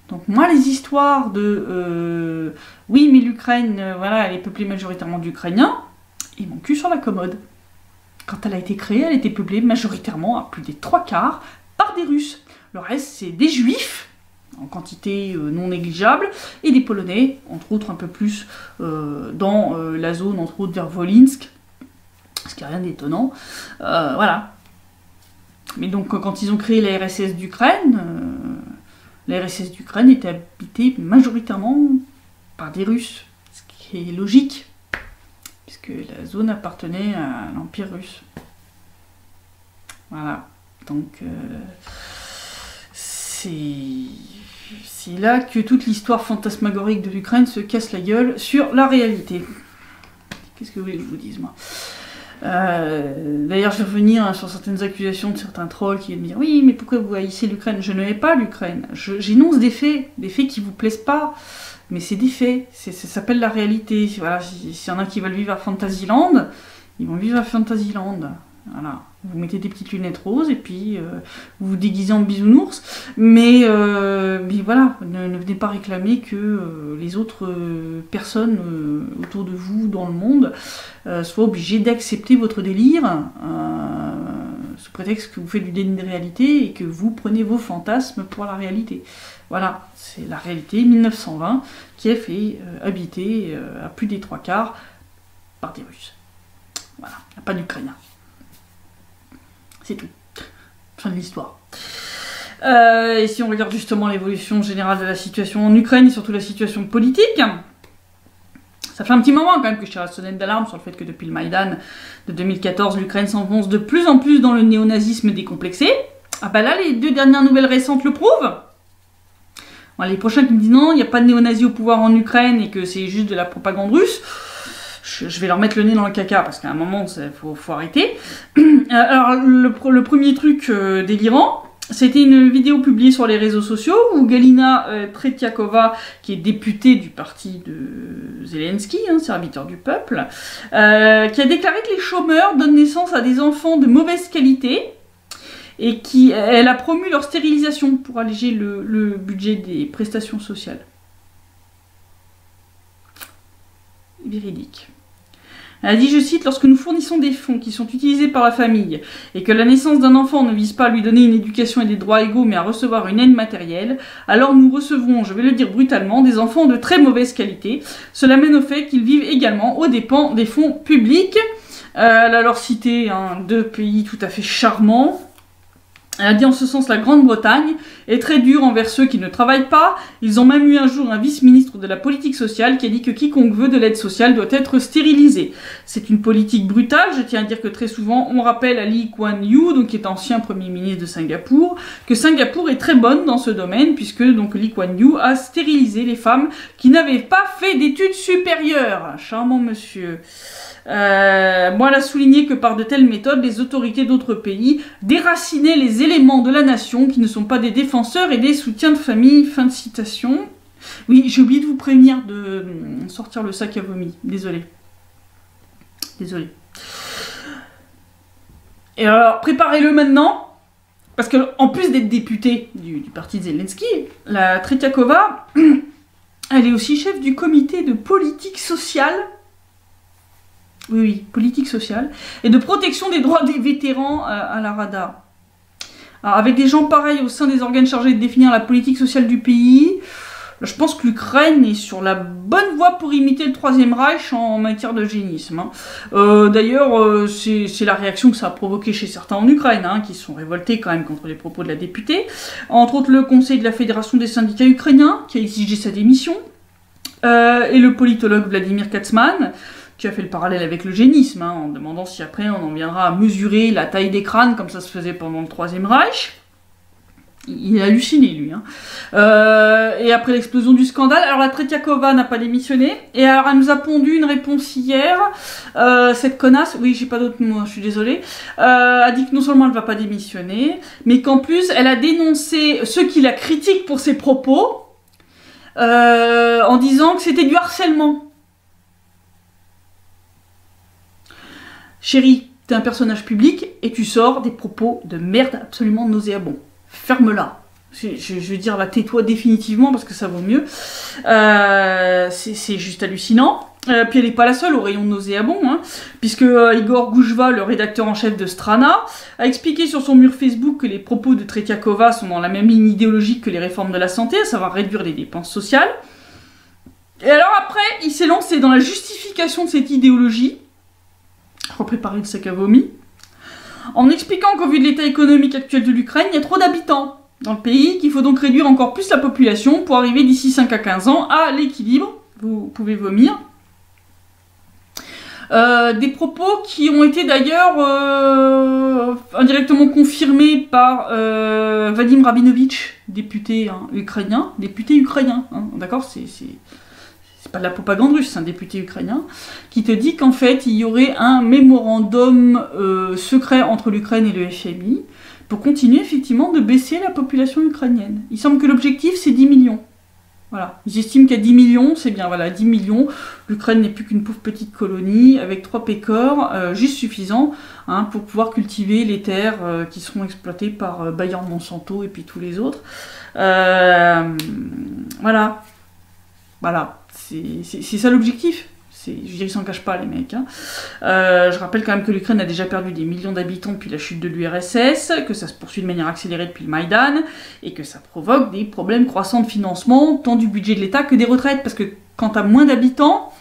Donc moi, les histoires de oui, mais l'Ukraine, voilà, elle est peuplée majoritairement d'Ukrainiens, ils m'ont cul sur la commode. Quand elle a été créée, elle était peuplée majoritairement, à plus des 3/4, par des Russes. Le reste, c'est des Juifs, en quantité non négligeable, et des Polonais, entre autres un peu plus dans la zone, entre autres vers Wolinsk, ce qui n'est rien d'étonnant. Voilà. Mais donc, quand ils ont créé la RSS d'Ukraine, la RSS d'Ukraine était habitée majoritairement par des Russes, ce qui est logique, puisque la zone appartenait à l'Empire russe. Voilà, donc c'est là que toute l'histoire fantasmagorique de l'Ukraine se casse la gueule sur la réalité. Qu'est-ce que vous voulez que je vous dise, moi? D'ailleurs, je vais revenir sur certaines accusations de certains trolls qui viennent me dire « Oui, mais pourquoi vous haïssez l'Ukraine ?» Je ne hais pas l'Ukraine. J'énonce des faits qui vous plaisent pas, mais c'est des faits. Ça s'appelle la réalité. Voilà, s'il y en a qui veulent vivre à Fantasyland, ils vont vivre à Fantasyland. Voilà. Vous mettez des petites lunettes roses et puis vous vous déguisez en bisounours. Mais voilà, ne venez pas réclamer que les autres personnes autour de vous dans le monde soient obligées d'accepter votre délire sous prétexte que vous faites du déni de réalité et que vous prenez vos fantasmes pour la réalité. Voilà, c'est la réalité 1920 qui est fait habiter à plus des 3/4 par des Russes. Voilà, il n'y a pas d'Ukrainiens. C'est tout. Fin de l'histoire. Et si on regarde justement l'évolution générale de la situation en Ukraine et surtout la situation politique, ça fait un petit moment quand même que je tire la sonnette d'alarme sur le fait que depuis le Maïdan de 2014, l'Ukraine s'enfonce de plus en plus dans le néonazisme décomplexé. Ah bah là, les 2 dernières nouvelles récentes le prouvent. Bon, les prochains qui me disent non, il n'y a pas de néo-nazis au pouvoir en Ukraine et que c'est juste de la propagande russe, je vais leur mettre le nez dans le caca, parce qu'à un moment, il faut arrêter. Alors, le premier truc délirant, c'était une vidéo publiée sur les réseaux sociaux, où Galina Tretiakova, qui est députée du parti de Zelensky, serviteur du peuple, qui a déclaré que les chômeurs donnent naissance à des enfants de mauvaise qualité, et elle a promu leur stérilisation pour alléger le budget des prestations sociales. Véridique. Elle a dit, je cite, « Lorsque nous fournissons des fonds qui sont utilisés par la famille et que la naissance d'un enfant ne vise pas à lui donner une éducation et des droits égaux mais à recevoir une aide matérielle, alors nous recevons, je vais le dire brutalement, des enfants de très mauvaise qualité. Cela mène au fait qu'ils vivent également aux dépens des fonds publics. » Elle a alors cité 2 pays tout à fait charmants. Elle a dit en ce sens la Grande-Bretagne est très dure envers ceux qui ne travaillent pas. Ils ont même eu un jour un vice-ministre de la politique sociale qui a dit que quiconque veut de l'aide sociale doit être stérilisé. C'est une politique brutale. Je tiens à dire que très souvent on rappelle à Lee Kuan Yew, donc qui est ancien premier ministre de Singapour, que Singapour est très bonne dans ce domaine puisque donc Lee Kuan Yew a stérilisé les femmes qui n'avaient pas fait d'études supérieures. Charmant monsieur. Moi, elle a souligné que par de telles méthodes, les autorités d'autres pays déracinaient les éléments de la nation qui ne sont pas des défenseurs et des soutiens de famille. Fin de citation. Oui, j'ai oublié de vous prévenir de sortir le sac à vomi. Désolé. Désolé. Et alors, préparez-le maintenant. Parce qu'en plus d'être députée du parti de Zelensky, la Tretiakova, elle est aussi chef du comité de politique sociale. Oui, oui, politique sociale. Et de protection des droits des vétérans à la Rada. Alors, avec des gens pareils au sein des organes chargés de définir la politique sociale du pays, je pense que l'Ukraine est sur la bonne voie pour imiter le Troisième Reich en matière d'eugénisme. D'ailleurs, c'est la réaction que ça a provoqué chez certains en Ukraine, qui se sont révoltés quand même contre les propos de la députée. Entre autres, le Conseil de la Fédération des syndicats ukrainiens, qui a exigé sa démission, et le politologue Vladimir Katzman, qui a fait le parallèle avec l'eugénisme, en demandant si après on en viendra à mesurer la taille des crânes, comme ça se faisait pendant le Troisième Reich. Il a halluciné, lui. Et après l'explosion du scandale, alors la Tretiakova n'a pas démissionné, et alors elle nous a pondu une réponse hier, cette connasse, oui, j'ai pas d'autres mots, je suis désolée, a dit que non seulement elle va pas démissionner, mais qu'en plus, elle a dénoncé ceux qui la critiquent pour ses propos, en disant que c'était du harcèlement. Chérie, t'es un personnage public, et tu sors des propos de merde absolument nauséabonds. Ferme-la. Je veux dire, là, tais-toi définitivement parce que ça vaut mieux. C'est juste hallucinant. Puis elle n'est pas la seule au rayon nauséabond, puisque Igor Goujva, le rédacteur en chef de Strana, a expliqué sur son mur Facebook que les propos de Tretiakova sont dans la même ligne idéologique que les réformes de la santé, à savoir réduire les dépenses sociales. Et alors après, il s'est lancé dans la justification de cette idéologie, repréparer le sac à vomi, en expliquant qu'au vu de l'état économique actuel de l'Ukraine, il y a trop d'habitants dans le pays, qu'il faut donc réduire encore plus la population pour arriver d'ici 5 à 15 ans à l'équilibre. Vous pouvez vomir. Des propos qui ont été d'ailleurs indirectement confirmés par Vadim Rabinovitch, député ukrainien. D'accord, c'est pas de la propagande russe, c'est un député ukrainien, qui te dit qu'en fait, il y aurait un mémorandum secret entre l'Ukraine et le FMI pour continuer effectivement de baisser la population ukrainienne. Il semble que l'objectif, c'est 10 millions. Voilà. Ils estiment qu'à 10 millions, c'est bien, voilà, 10 millions, l'Ukraine n'est plus qu'une pauvre petite colonie avec 3 pécores, juste suffisant pour pouvoir cultiver les terres qui seront exploitées par Bayer Monsanto et puis tous les autres. Voilà. Voilà. C'est ça l'objectif. Je veux dire, ils s'en cachent pas, les mecs. Je rappelle quand même que l'Ukraine a déjà perdu des millions d'habitants depuis la chute de l'URSS, que ça se poursuit de manière accélérée depuis le Maïdan, et que ça provoque des problèmes croissants de financement, tant du budget de l'État que des retraites. Parce que quand t'as moins d'habitants,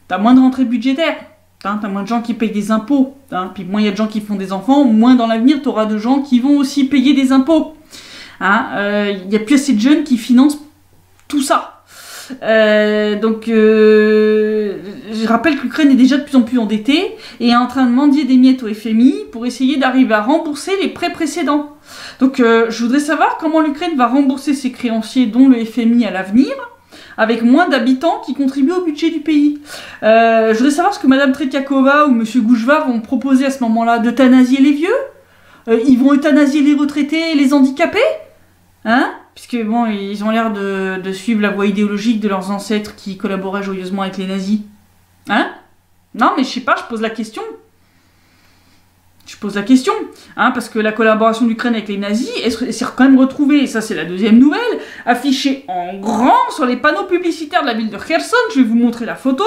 t'as moins de rentrées budgétaires. T'as moins de gens qui payent des impôts. Puis moins il y a de gens qui font des enfants, moins dans l'avenir, t'auras de gens qui vont aussi payer des impôts. Il n'y a plus assez de jeunes qui financent tout ça. Donc, je rappelle que l'Ukraine est déjà de plus en plus endettée et est en train de mendier des miettes au FMI pour essayer d'arriver à rembourser les prêts précédents. Donc, je voudrais savoir comment l'Ukraine va rembourser ses créanciers, dont le FMI à l'avenir, avec moins d'habitants qui contribuent au budget du pays. Je voudrais savoir ce que Madame Tretiakova ou Monsieur Goujva vont proposer à ce moment-là, d'euthanasier les vieux. Ils vont euthanasier les retraités et les handicapés, puisque bon, ils ont l'air de suivre la voie idéologique de leurs ancêtres qui collaboraient joyeusement avec les nazis. Non, mais je sais pas, je pose la question. Parce que la collaboration de l'Ukraine avec les nazis, elle s'est quand même retrouvée, et ça c'est la deuxième nouvelle, affichée en grand sur les panneaux publicitaires de la ville de Kherson. Je vais vous montrer la photo.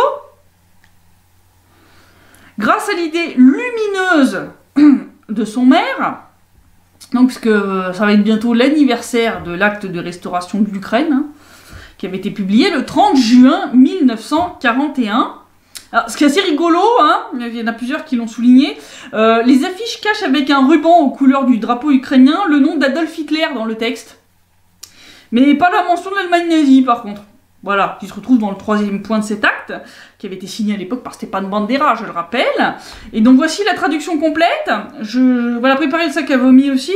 Grâce à l'idée lumineuse de son maire, donc, parce que ça va être bientôt l'anniversaire de l'acte de restauration de l'Ukraine, qui avait été publié le 30 juin 1941. Alors, ce qui est assez rigolo, il y en a plusieurs qui l'ont souligné, les affiches cachent avec un ruban aux couleurs du drapeau ukrainien le nom d'Adolf Hitler dans le texte. Mais pas la mention de l'Allemagne nazie, par contre. Voilà, qui se retrouve dans le 3e point de cet acte, qui avait été signé à l'époque par Stepan Bandera, je le rappelle. Et donc voici la traduction complète. Voilà, préparer le sac à vomi aussi.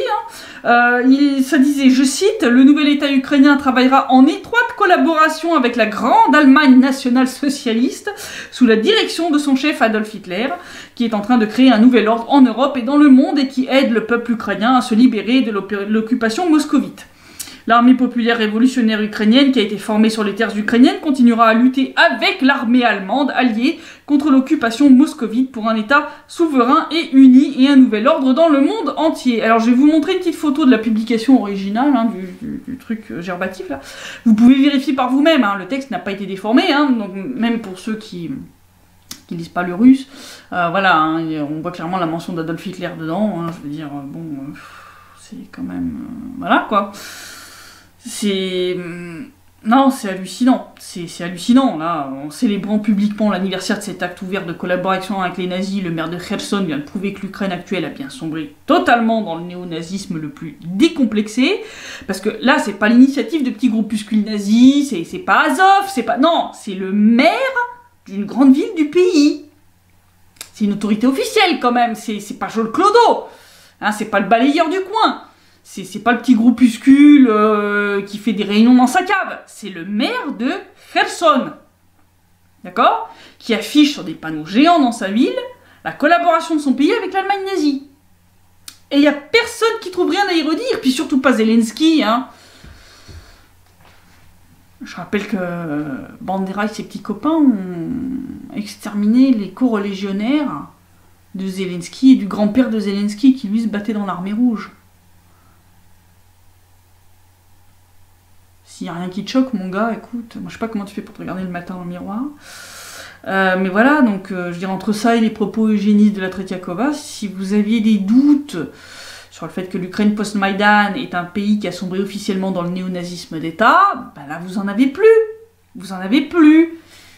Ça disait, je cite, « Le nouvel État ukrainien travaillera en étroite collaboration avec la grande Allemagne nationale-socialiste, sous la direction de son chef Adolf Hitler, qui est en train de créer un nouvel ordre en Europe et dans le monde et qui aide le peuple ukrainien à se libérer de l'occupation moscovite. L'armée populaire révolutionnaire ukrainienne, qui a été formée sur les terres ukrainiennes, continuera à lutter avec l'armée allemande alliée contre l'occupation moscovite pour un État souverain et uni et un nouvel ordre dans le monde entier. Alors je vais vous montrer une petite photo de la publication originale, hein, du truc gerbatif là. Vous pouvez vérifier par vous-même, hein, le texte n'a pas été déformé, hein, donc même pour ceux qui lisent pas le russe, voilà, hein, on voit clairement la mention d'Adolf Hitler dedans, hein, je veux dire, bon, c'est quand même, voilà quoi. C'est... Non, c'est hallucinant, c'est hallucinant, là, en célébrant publiquement l'anniversaire de cet acte ouvert de collaboration avec les nazis, le maire de Kherson vient de prouver que l'Ukraine actuelle a bien sombré totalement dans le néonazisme le plus décomplexé, parce que là, c'est pas l'initiative de petits groupuscules nazis, c'est pas Azov, c'est pas... Non, c'est le maire d'une grande ville du pays. C'est une autorité officielle, quand même, c'est pas Joël Clodo, hein, c'est pas le balayeur du coin. C'est pas le petit groupuscule qui fait des réunions dans sa cave. C'est le maire de Kherson. D'accord? Qui affiche sur des panneaux géants dans sa ville la collaboration de son pays avec l'Allemagne nazie. Et il n'y a personne qui trouve rien à y redire. Puis surtout pas Zelensky. Hein. Je rappelle que Bandera et ses petits copains ont exterminé les co-religionnaires de Zelensky et du grand-père de Zelensky qui lui se battait dans l'armée rouge. S'il n'y a rien qui te choque, mon gars, écoute, moi je sais pas comment tu fais pour te regarder le matin dans le miroir. Mais voilà, donc je dirais entre ça et les propos eugénistes de la Tretiakova, si vous aviez des doutes sur le fait que l'Ukraine post-Maïdan est un pays qui a sombré officiellement dans le néonazisme d'État, ben là vous en avez plus. Vous en avez plus.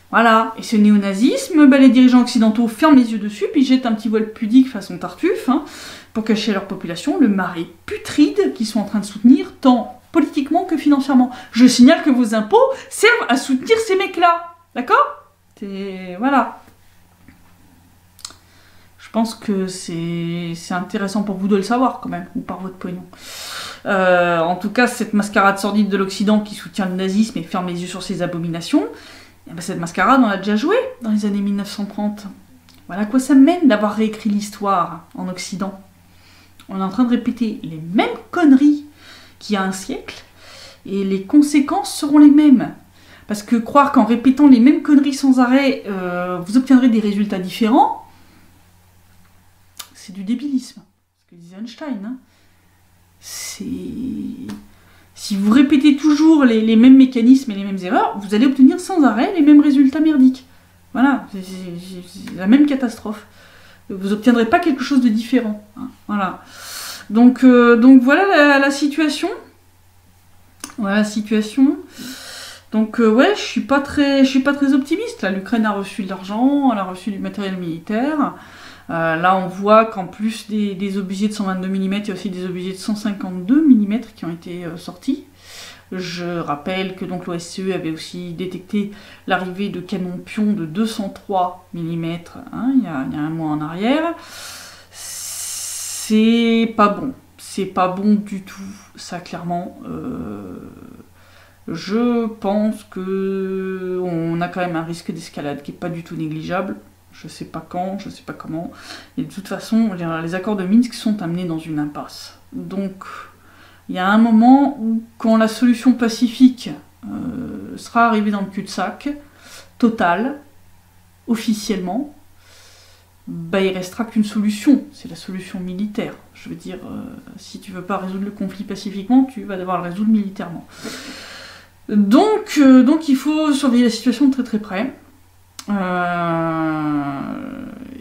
Voilà. Et ce néonazisme, ben les dirigeants occidentaux ferment les yeux dessus, puis jettent un petit voile pudique façon Tartuffe, hein, pour cacher à leur population le marais putride qu'ils sont en train de soutenir, tant politiquement que financièrement. Je signale que vos impôts servent à soutenir ces mecs-là. D'accord? Voilà. Je pense que c'est intéressant pour vous de le savoir, quand même, ou par votre pognon. En tout cas, cette mascarade sordide de l'Occident qui soutient le nazisme et ferme les yeux sur ses abominations, eh ben, cette mascarade, on l'a déjà jouée dans les années 1930. Voilà à quoi ça mène d'avoir réécrit l'histoire en Occident. On est en train de répéter les mêmes conneries qu'il y a un siècle, et les conséquences seront les mêmes. Parce que croire qu'en répétant les mêmes conneries sans arrêt, vous obtiendrez des résultats différents, c'est du débilisme. Ce que disait Einstein. Hein. Si vous répétez toujours les mêmes mécanismes et les mêmes erreurs, vous allez obtenir sans arrêt les mêmes résultats merdiques. Voilà, c'est la même catastrophe. Vous n'obtiendrez pas quelque chose de différent. Hein. Voilà. Donc voilà la situation. Voilà la situation. Donc ouais, je suis pas très optimiste. Là, l'Ukraine a reçu de l'argent, elle a reçu du matériel militaire. Là, on voit qu'en plus des obusiers de 122 mm, il y a aussi des obusiers de 152 mm qui ont été sortis. Je rappelle que donc l'OSCE avait aussi détecté l'arrivée de canons pions de 203 mm hein, il y a un mois en arrière. C'est pas bon. C'est pas bon du tout, ça clairement. Je pense que on a quand même un risque d'escalade qui est pas du tout négligeable. Je sais pas quand, je sais pas comment. Et de toute façon, les accords de Minsk sont amenés dans une impasse. Donc, il y a un moment où, quand la solution pacifique sera arrivée dans le cul-de-sac, total, officiellement, bah, il restera qu'une solution, c'est la solution militaire. Je veux dire, si tu veux pas résoudre le conflit pacifiquement, tu vas devoir le résoudre militairement. Donc il faut surveiller la situation de très très près.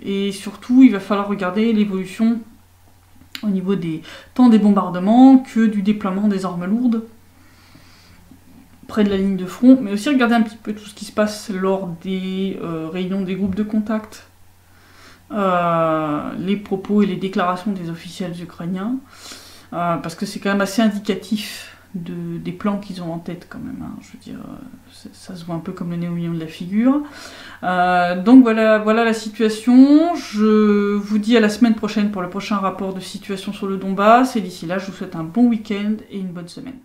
Et surtout, il va falloir regarder l'évolution au niveau tant des bombardements que du déploiement des armes lourdes près de la ligne de front, mais aussi regarder un petit peu tout ce qui se passe lors des réunions des groupes de contact, les propos et les déclarations des officiels ukrainiens, parce que c'est quand même assez indicatif des plans qu'ils ont en tête quand même, hein. Je veux dire, ça se voit un peu comme le nez au milieu de la figure. Donc voilà la situation. Je vous dis à la semaine prochaine pour le prochain rapport de situation sur le Donbass, et d'ici là, je vous souhaite un bon week-end et une bonne semaine.